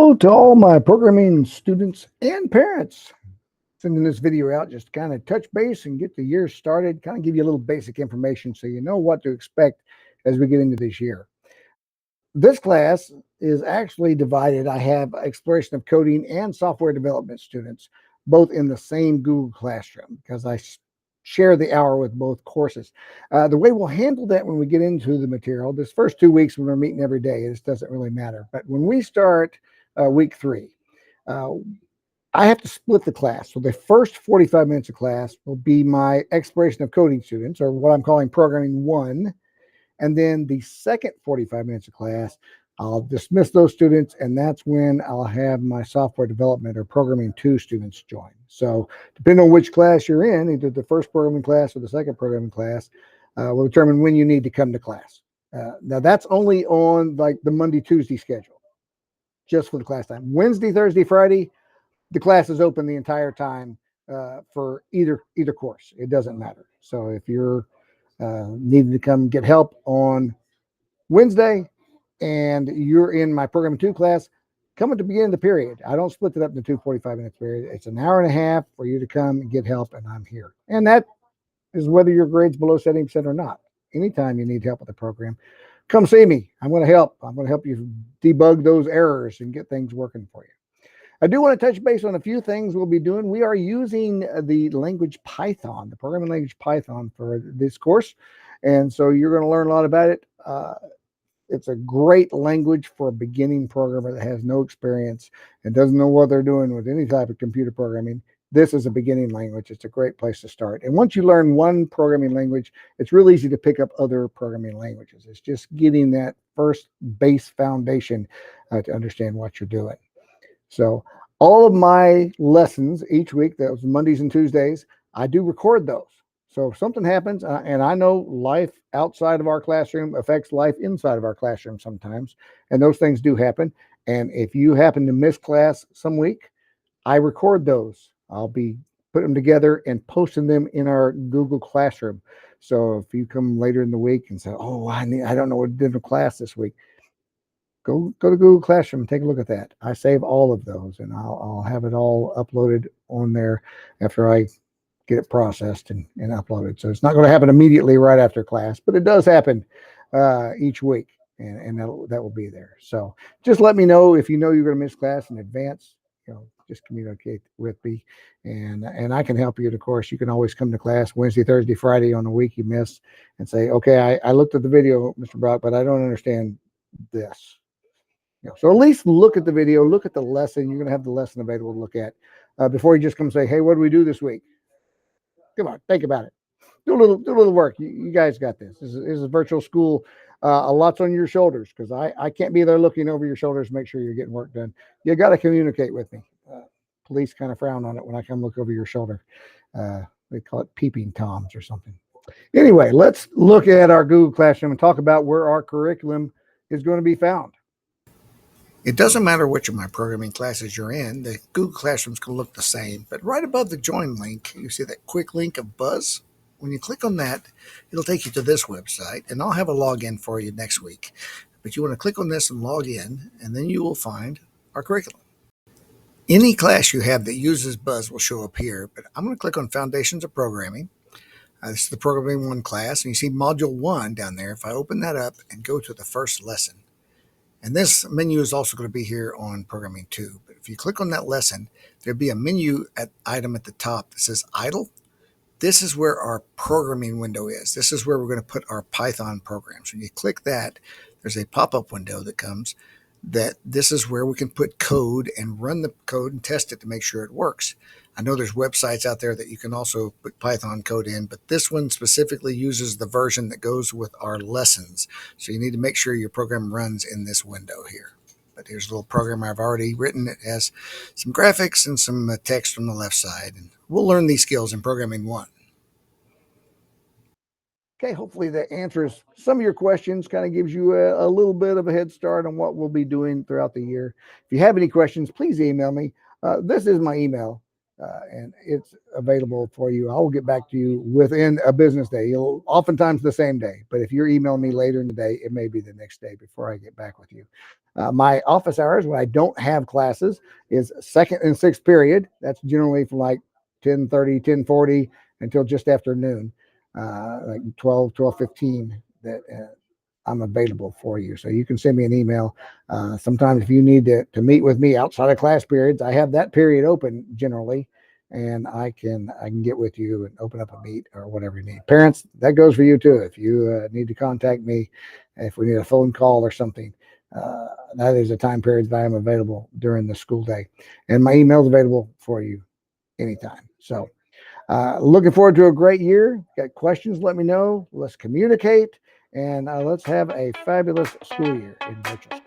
Hello to all my programming students and parents. Sending this video out just to kind of touch base and get the year started, kind of give you a little basic information so you know what to expect as we get into this year. This class is actually divided. I have exploration of coding and software development students, both in the same Google Classroom, because I share the hour with both courses. The way we'll handle that when we get into the material, this first 2 weeks when we're meeting every day, this doesn't really matter. But when we start week 3, I have to split the class. So the first 45 minutes of class will be my exploration of coding students, or what I'm calling programming 1. And then the second 45 minutes of class, I'll dismiss those students, and that's when I'll have my software development or programming 2 students join. So depending on which class you're in, either the first programming class or the second programming class, will determine when you need to come to class. Now that's only on like the Monday, Tuesday schedule, just for the class time. Wednesday, Thursday, Friday, the class is open the entire time for either course. It doesn't matter. So if you're needing to come get help on Wednesday and you're in my programming 2 class, come at the beginning of the period. I don't split it up into 2 45-minute periods. It's an hour and a half for you to come and get help, and I'm here. And that is whether your grade's below 70% or not. Anytime you need help with the program, come see me. I'm going to help. I'm going to help you debug those errors and get things working for you. I do want to touch base on a few things we'll be doing. We are using the language Python, the programming language Python, for this course. And so you're going to learn a lot about it. It's a great language for a beginning programmer that has no experience and doesn't know what they're doing with any type of computer programming. This is a beginning language. It's a great place to start. And once you learn one programming language, it's real easy to pick up other programming languages. It's just getting that first base foundation to understand what you're doing. So all of my lessons each week, those Mondays and Tuesdays, I do record those. So if something happens, and I know life outside of our classroom affects life inside of our classroom sometimes, and those things do happen. And if you happen to miss class some week, I record those. I'll be putting them together and posting them in our Google Classroom. So if you come later in the week and say, "Oh, I don't know what to do in class this week," go to Google Classroom and take a look at that. I save all of those, and I'll have it all uploaded on there after I get it processed and uploaded. So it's not going to happen immediately right after class, but it does happen each week, and that will be there. So just let me know if you know you're going to miss class in advance. Just communicate with me, and I can help you. And of course, you can always come to class Wednesday, Thursday, Friday on the week you miss and say, "Okay, I looked at the video, Mr. Brock, but I don't understand this." So at least look at the video, look at the lesson. You're going to have the lesson available to look at before you just come say, "Hey, what do we do this week?" Come on, think about it. Do a little work. You guys got this. This is a virtual school. A lot's on your shoulders because I can't be there looking over your shoulders to make sure you're getting work done. You got to communicate with me. Police kind of frown on it when I come look over your shoulder. They call it peeping toms or something. Anyway, let's look at our Google Classroom and talk about where our curriculum is going to be found. It doesn't matter which of my programming classes you're in, the Google Classroom's going to look the same, but right above the join link, you see that quick link of Buzz? When you click on that, it'll take you to this website, and I'll have a login for you next week. But you want to click on this and log in, and then you will find our curriculum. Any class you have that uses Buzz will show up here, but I'm going to click on Foundations of Programming. This is the Programming 1 class, and you see Module 1 down there. If I open that up and go to the first lesson, and this menu is also going to be here on Programming 2. But if you click on that lesson, there'll be a menu item at the top that says Idle. This is where our programming window is. This is where we're going to put our Python programs. When you click that, there's a pop-up window that comes that this is where we can put code and run the code and test it to make sure it works. I know there's websites out there that you can also put Python code in, but this one specifically uses the version that goes with our lessons. So you need to make sure your program runs in this window here. But here's a little program I've already written. It has some graphics and some text on the left side. And we'll learn these skills in Programming 1. Okay, hopefully that answers some of your questions, kind of gives you a little bit of a head start on what we'll be doing throughout the year. If you have any questions, please email me. This is my email. and it's available for you. I will get back to you within a business day. You'll oftentimes the same day, but if you're emailing me later in the day, it may be the next day before I get back with you. My office hours when I don't have classes is second and sixth period. That's generally from like 10:30, 10:40 until just after noon, like 12:15. That I'm available for you. So you can send me an email. Sometimes if you need to meet with me outside of class periods, I have that period open generally, and I can get with you and open up a meet or whatever you need. Parents, that goes for you too. If you need to contact me, if we need a phone call or something, that is a time period that I am available during the school day, and my email is available for you anytime. So looking forward to a great year. Got questions? Let me know. Let's communicate, and let's have a fabulous school year in virtual school.